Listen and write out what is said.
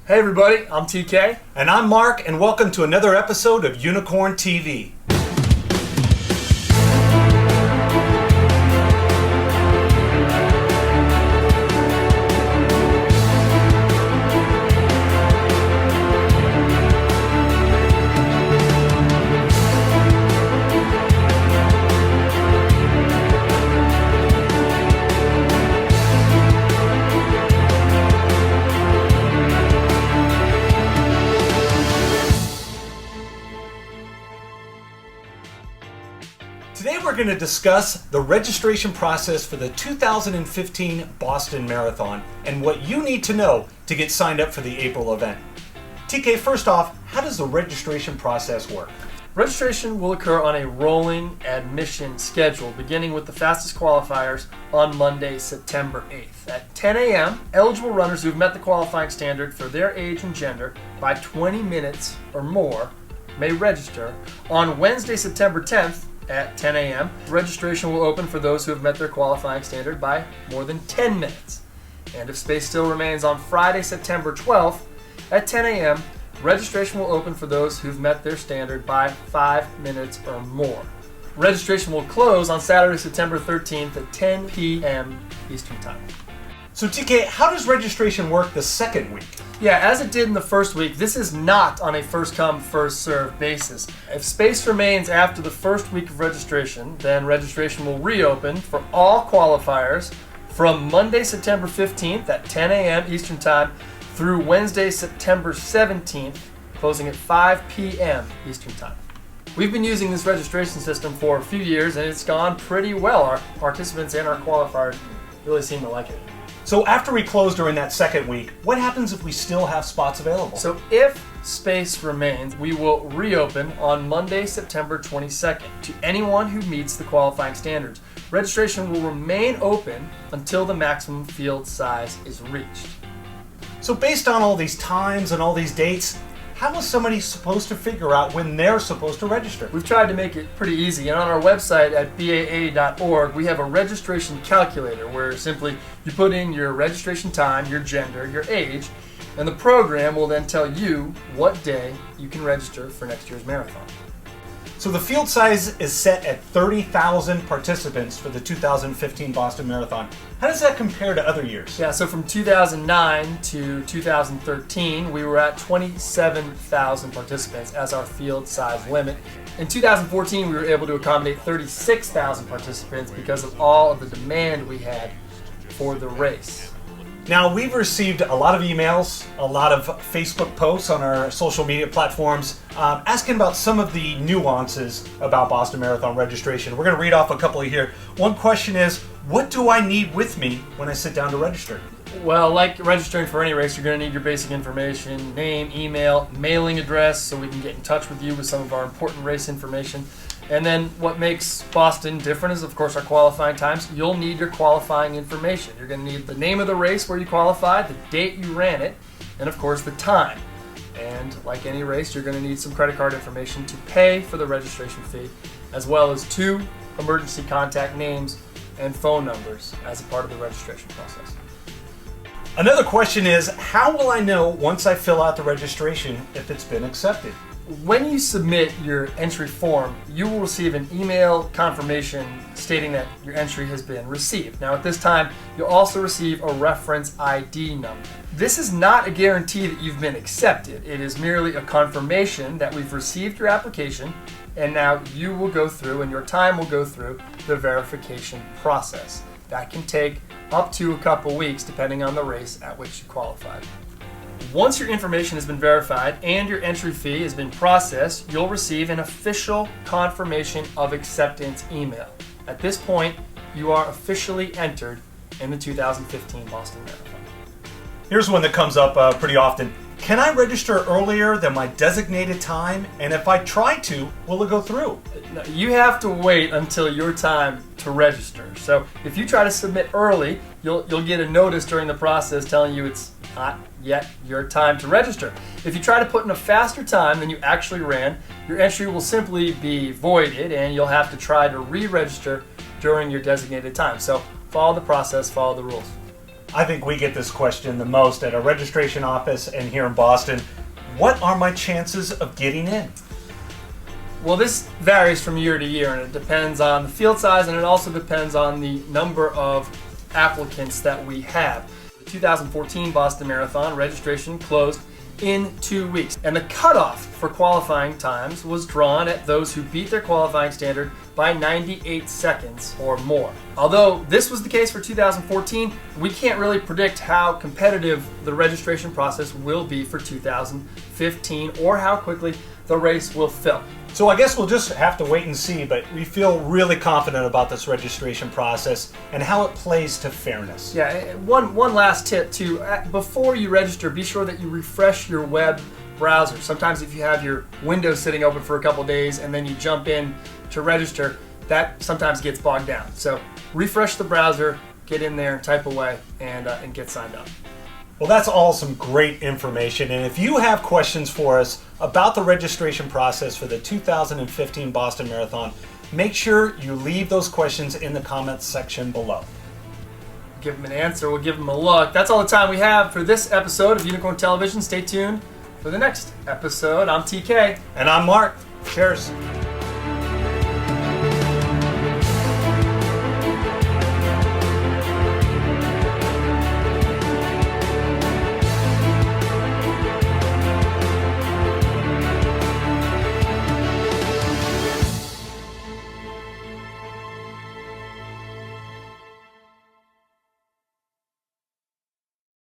Hey everybody, I'm TK. And I'm Mark, and welcome to another episode of Unicorn TV. Today we're going to discuss the registration process for the 2015 Boston Marathon and what you need to know to get signed up for the April event. TK, first off, how does the registration process work? Registration will occur on a rolling admission schedule, beginning with the fastest qualifiers on Monday, September 8th. At 10 a.m., eligible runners who've met the qualifying standard for their age and gender by 20 minutes or more may register. On Wednesday, September 10th, at 10 a.m., registration will open for those who have met their qualifying standard by more than 10 minutes. And if space still remains on Friday, September 12th, at 10 a.m., registration will open for those who've met their standard by 5 minutes or more. Registration will close on Saturday, September 13th at 10 p.m. Eastern Time. So TK, how does registration work the second week? Yeah, as it did in the first week, this is not on a first-come, first-served basis. If space remains after the first week of registration, then registration will reopen for all qualifiers from Monday, September 15th at 10 a.m. Eastern Time through Wednesday, September 17th, closing at 5 p.m. Eastern Time. We've been using this registration system for a few years, and it's gone pretty well. Our participants and our qualifiers really seem to like it. So after we close during that second week, what happens if we still have spots available? So if space remains, we will reopen on Monday, September 22nd to anyone who meets the qualifying standards. Registration will remain open until the maximum field size is reached. So based on all these times and all these dates, how is somebody supposed to figure out when they're supposed to register? We've tried to make it pretty easy, and on our website at B.A.A.org, we have a registration calculator where simply you put in your registration time, your gender, your age, and the program will then tell you what day you can register for next year's marathon. So the field size is set at 30,000 participants for the 2015 Boston Marathon. How does that compare to other years? Yeah, so from 2009 to 2013, we were at 27,000 participants as our field size limit. In 2014, we were able to accommodate 36,000 participants because of all of the demand we had for the race. Now, we've received a lot of emails, a lot of Facebook posts on our social media platforms asking about some of the nuances about Boston Marathon registration. We're going to read off a couple of here. One question is, what do I need with me when I sit down to register? Well, like registering for any race, you're going to need your basic information, name, email, mailing address, so we can get in touch with you with some of our important race information. And then what makes Boston different is, of course, our qualifying times. You'll need your qualifying information. You're going to need the name of the race where you qualified, the date you ran it, and of course the time. And like any race, you're going to need some credit card information to pay for the registration fee, as well as 2 emergency contact names and phone numbers as a part of the registration process. Another question is, how will I know once I fill out the registration if it's been accepted? When you submit your entry form, you will receive an email confirmation stating that your entry has been received. Now at this time, you'll also receive a reference ID number. This is not a guarantee that you've been accepted. It is merely a confirmation that we've received your application, and now you will go through and your time will go through the verification process. That can take up to a couple weeks depending on the race at which you qualified. Once your information has been verified and your entry fee has been processed, you'll receive an official confirmation of acceptance email. At this point, you are officially entered in the 2015 Boston Marathon. Here's one that comes up pretty often. Can I register earlier than my designated time? And if I try to, will it go through? No, you have to wait until your time to register. So if you try to submit early, you'll get a notice during the process telling you it's not yet your time to register. If you try to put in a faster time than you actually ran, your entry will simply be voided and you'll have to try to re-register during your designated time. So follow the process, follow the rules. I think we get this question the most at our registration office and here in Boston. What are my chances of getting in? Well, this varies from year to year, and it depends on the field size, and it also depends on the number of applicants that we have. The 2014 Boston Marathon registration closed in 2 weeks, and the cutoff for qualifying times was drawn at those who beat their qualifying standard by 98 seconds or more. Although this was the case for 2014, we can't really predict how competitive the registration process will be for 2015 or how quickly the race will fill. So I guess we'll just have to wait and see, but we feel really confident about this registration process and how it plays to fairness. Yeah, one last tip too. Before you register, be sure that you refresh your web browser. Sometimes if you have your Windows sitting open for a couple days and then you jump in to register, that sometimes gets bogged down. So refresh the browser, get in there, type away, and get signed up. Well, that's all some great information. And if you have questions for us about the registration process for the 2015 Boston Marathon, make sure you leave those questions in the comments section below. Give them an answer, we'll give them a look. That's all the time we have for this episode of Unicorn Television. Stay tuned for the next episode. I'm TK. And I'm Mark. Cheers.